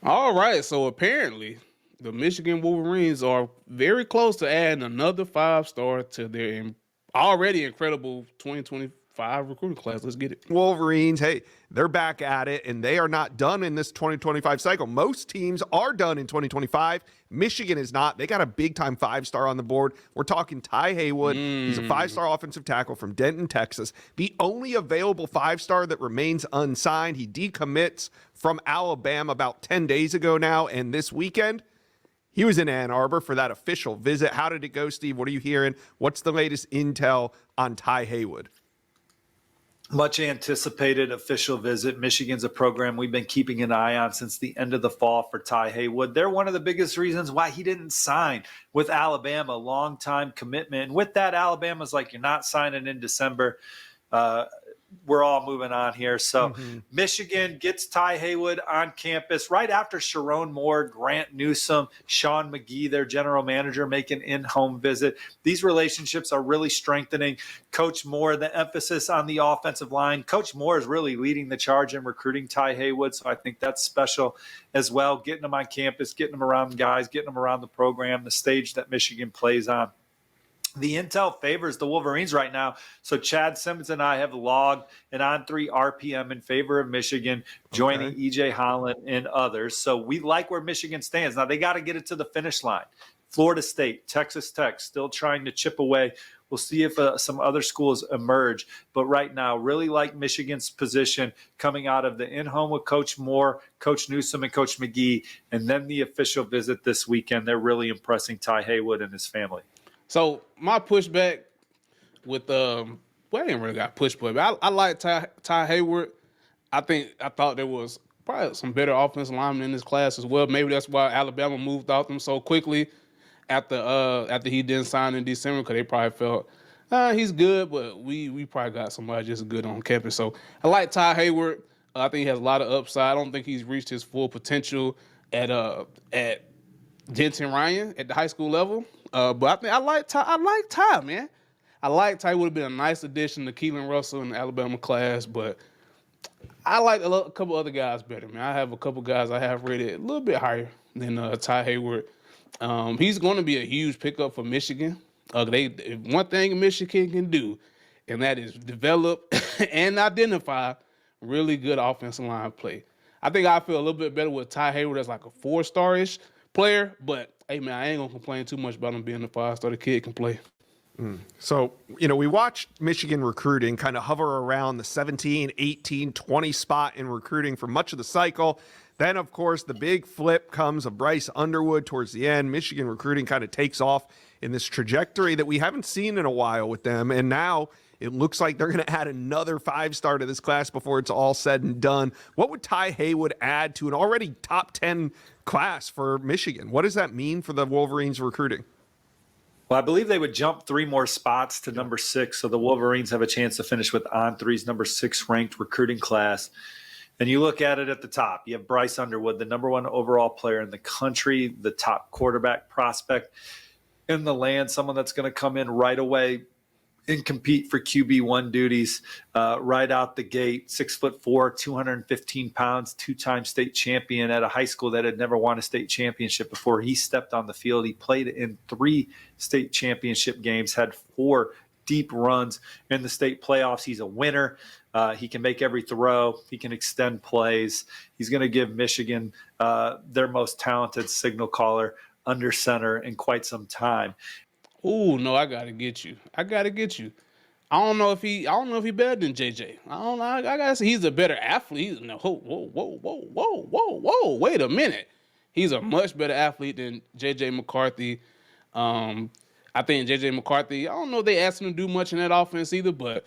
All right, so apparently the Michigan Wolverines are very close to adding another 5-star to their already incredible 2025 recruiting class. Let's get it. Wolverines, hey, they're back at it, and they are not done in this 2025 cycle. Most teams are done in 2025. Michigan is not. They got a big-time 5-star on the board. We're talking Tai Haywood. He's a 5-star offensive tackle from Denton, Texas. The only available 5-star that remains unsigned. He decommits from Alabama about 10 days ago now, and this weekend, he was in Ann Arbor for that official visit. How did it go, Steve? What are you hearing? What's the latest intel on Tai Haywood? Much anticipated official visit. Michigan's a program we've been keeping an eye on since the end of the fall for Tai Haywood. They're one of the biggest reasons why he didn't sign with Alabama, long-time commitment. And with that, Alabama's like, you're not signing in December. We're all moving on here. So Michigan gets Tai Haywood on campus right after Sharon Moore, Grant Newsome, Sean McGee, their general manager, make an in-home visit. These relationships are really strengthening. Coach Moore, the emphasis on the offensive line. Coach Moore is really leading the charge in recruiting Tai Haywood, so I think that's special as well, getting them on campus, getting them around guys, getting them around the program, the stage that Michigan plays on. The intel favors the Wolverines right now. So Chad Simmons and I have logged an on-3 RPM in favor of Michigan, joining EJ Holland and others. So we like where Michigan stands. Now they got to get it to the finish line. Florida State, Texas Tech, still trying to chip away. We'll see if some other schools emerge. But right now, really like Michigan's position coming out of the in-home with Coach Moore, Coach Newsome, and Coach McGee. And then the official visit this weekend. They're really impressing Tai Haywood and his family. So my pushback with well, I didn't really got pushback, but I like Tai Haywood. I thought there was probably some better offensive linemen in this class as well. Maybe that's why Alabama moved off them so quickly after he didn't sign in December, because they probably felt he's good, but we probably got somebody just good on campus. So I like Tai Haywood. I think he has a lot of upside. I don't think he's reached his full potential at Denton Ryan at the high school level. But I like Tai, man. I like Tai. Would have been a nice addition to Keelan Russell in the Alabama class, but I like a couple other guys better, man. I have a couple guys I have rated a little bit higher than Tai Haywood. He's going to be a huge pickup for Michigan. One thing Michigan can do, and that is develop and identify really good offensive line play. I think I feel a little bit better with Tai Haywood as like a 4-star-ish player, but hey, man, I ain't going to complain too much about him being a 5-star. The kid can play. So, we watched Michigan recruiting kind of hover around the 17, 18, 20 spot in recruiting for much of the cycle. Then, of course, the big flip comes of Bryce Underwood towards the end. Michigan recruiting kind of takes off in this trajectory that we haven't seen in a while with them. And now it looks like they're going to add another 5-star to this class before it's all said and done. What would Tai Haywood add to an already top 10 class for Michigan? What does that mean for the Wolverines recruiting? Well, I believe they would jump 3 more spots to number 6, so the Wolverines have a chance to finish with On3's number 6 ranked recruiting class. And you look at it at the top, you have Bryce Underwood, the number 1 overall player in the country, the top quarterback prospect in the land, someone that's going to come in right away and compete for QB1 duties right out the gate. 6'4", 215 pounds, 2-time state champion at a high school that had never won a state championship before he stepped on the field. He played in 3 state championship games, had 4 deep runs in the state playoffs. He's a winner. He can make every throw. He can extend plays. He's going to give Michigan their most talented signal caller under center in quite some time. Oh no, I gotta get you. I don't know if he better than JJ. I don't know. I gotta say he's a better athlete. No, whoa. Wait a minute. He's a much better athlete than JJ McCarthy. I think JJ McCarthy, I don't know if they asked him to do much in that offense either, but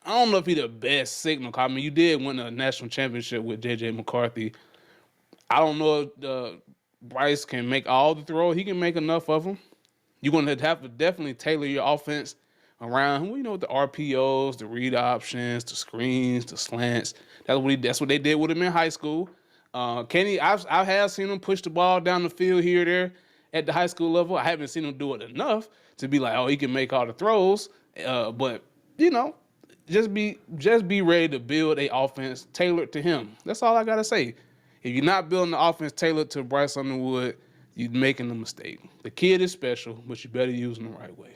I don't know if he's the best signal. I mean, you did win a national championship with JJ McCarthy. I don't know if Bryce can make all the throws. He can make enough of them. You're going to have to definitely tailor your offense around, the RPOs, the read options, the screens, the slants. That's what they did with him in high school. Kenny, I have seen him push the ball down the field here or there at the high school level. I haven't seen him do it enough to be like, oh, he can make all the throws. But just be ready to build a offense tailored to him. That's all I gotta say. If you're not building the offense tailored to Bryce Underwood, you're making a mistake. The kid is special, but you better use him the right way.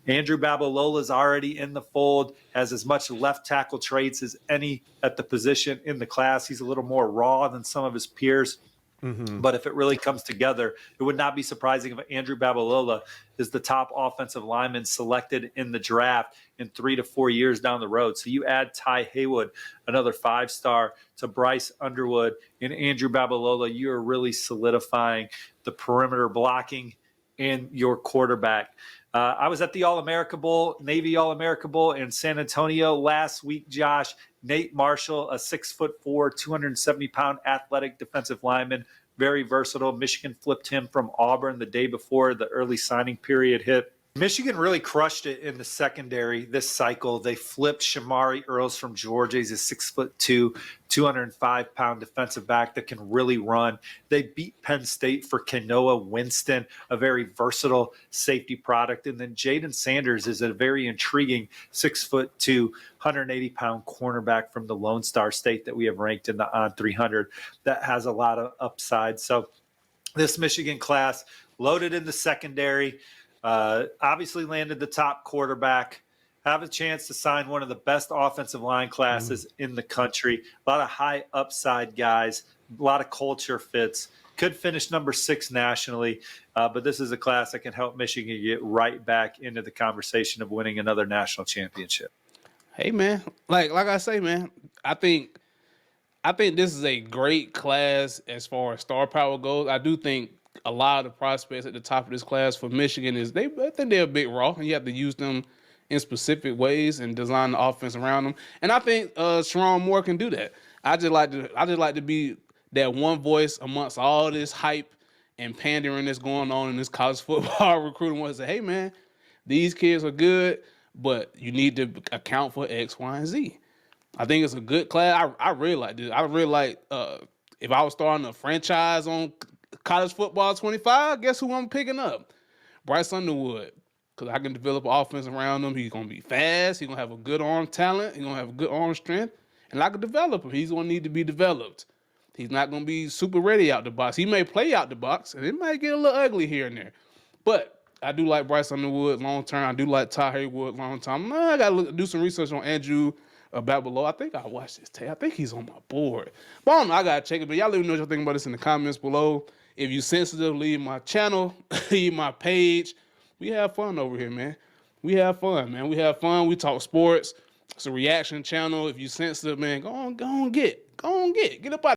Andrew Babalola is already in the fold, has as much left tackle traits as any at the position in the class. He's a little more raw than some of his peers. But if it really comes together, it would not be surprising if Andrew Babalola is the top offensive lineman selected in the draft in 3 to 4 years down the road. So you add Tai Haywood, another 5-star, to Bryce Underwood and Andrew Babalola, you are really solidifying the perimeter blocking and your quarterback. I was at the All-America Bowl, Navy All-America Bowl in San Antonio last week, Josh. Nate Marshall, a 6'4", 270-pound athletic defensive lineman, very versatile. Michigan flipped him from Auburn the day before the early signing period hit. Michigan really crushed it in the secondary this cycle. They flipped Shamari Earls from Georgia. He's a 6'2", 205-pound defensive back that can really run. They beat Penn State for Kenoa Winston, a very versatile safety product. And then Jaden Sanders is a very intriguing 6'2", 180-pound cornerback from the Lone Star State that we have ranked in the On 300 that has a lot of upside. So this Michigan class loaded in the secondary. Obviously landed the top quarterback, have a chance to sign one of the best offensive line classes in the country. A lot of high upside guys, a lot of culture fits. Could finish number 6 nationally, but this is a class that can help Michigan get right back into the conversation of winning another national championship. Hey man, like I say, man, I think this is a great class as far as star power goes. I do think a lot of the prospects at the top of this class for Michigan I think they're a bit raw, and you have to use them in specific ways and design the offense around them. And I think Sharon Moore can do that. I just like to be that one voice amongst all this hype and pandering that's going on in this college football recruiting. Want to say, hey man, these kids are good, but you need to account for X, Y, and Z. I think it's a good class. I really like this. I really like if I was starting a franchise on college football 25, guess who I'm picking up? Bryce Underwood. Because I can develop an offense around him. He's going to be fast. He's going to have a good arm talent. He's going to have a good arm strength. And I can develop him. He's going to need to be developed. He's not going to be super ready out the box. He may play out the box, and it might get a little ugly here and there. But I do like Bryce Underwood long term. I do like Tai Haywood long term. I got to do some research on Andrew Babalola. I think I watched this tape. I think he's on my board. But I don't know. I got to check it. But y'all let me know what y'all think about this in the comments below. If you're sensitive, leave my channel, leave my page. We have fun over here, man. We have fun, man. We have fun. We talk sports. It's a reaction channel. If you're sensitive, man, go on, get up out.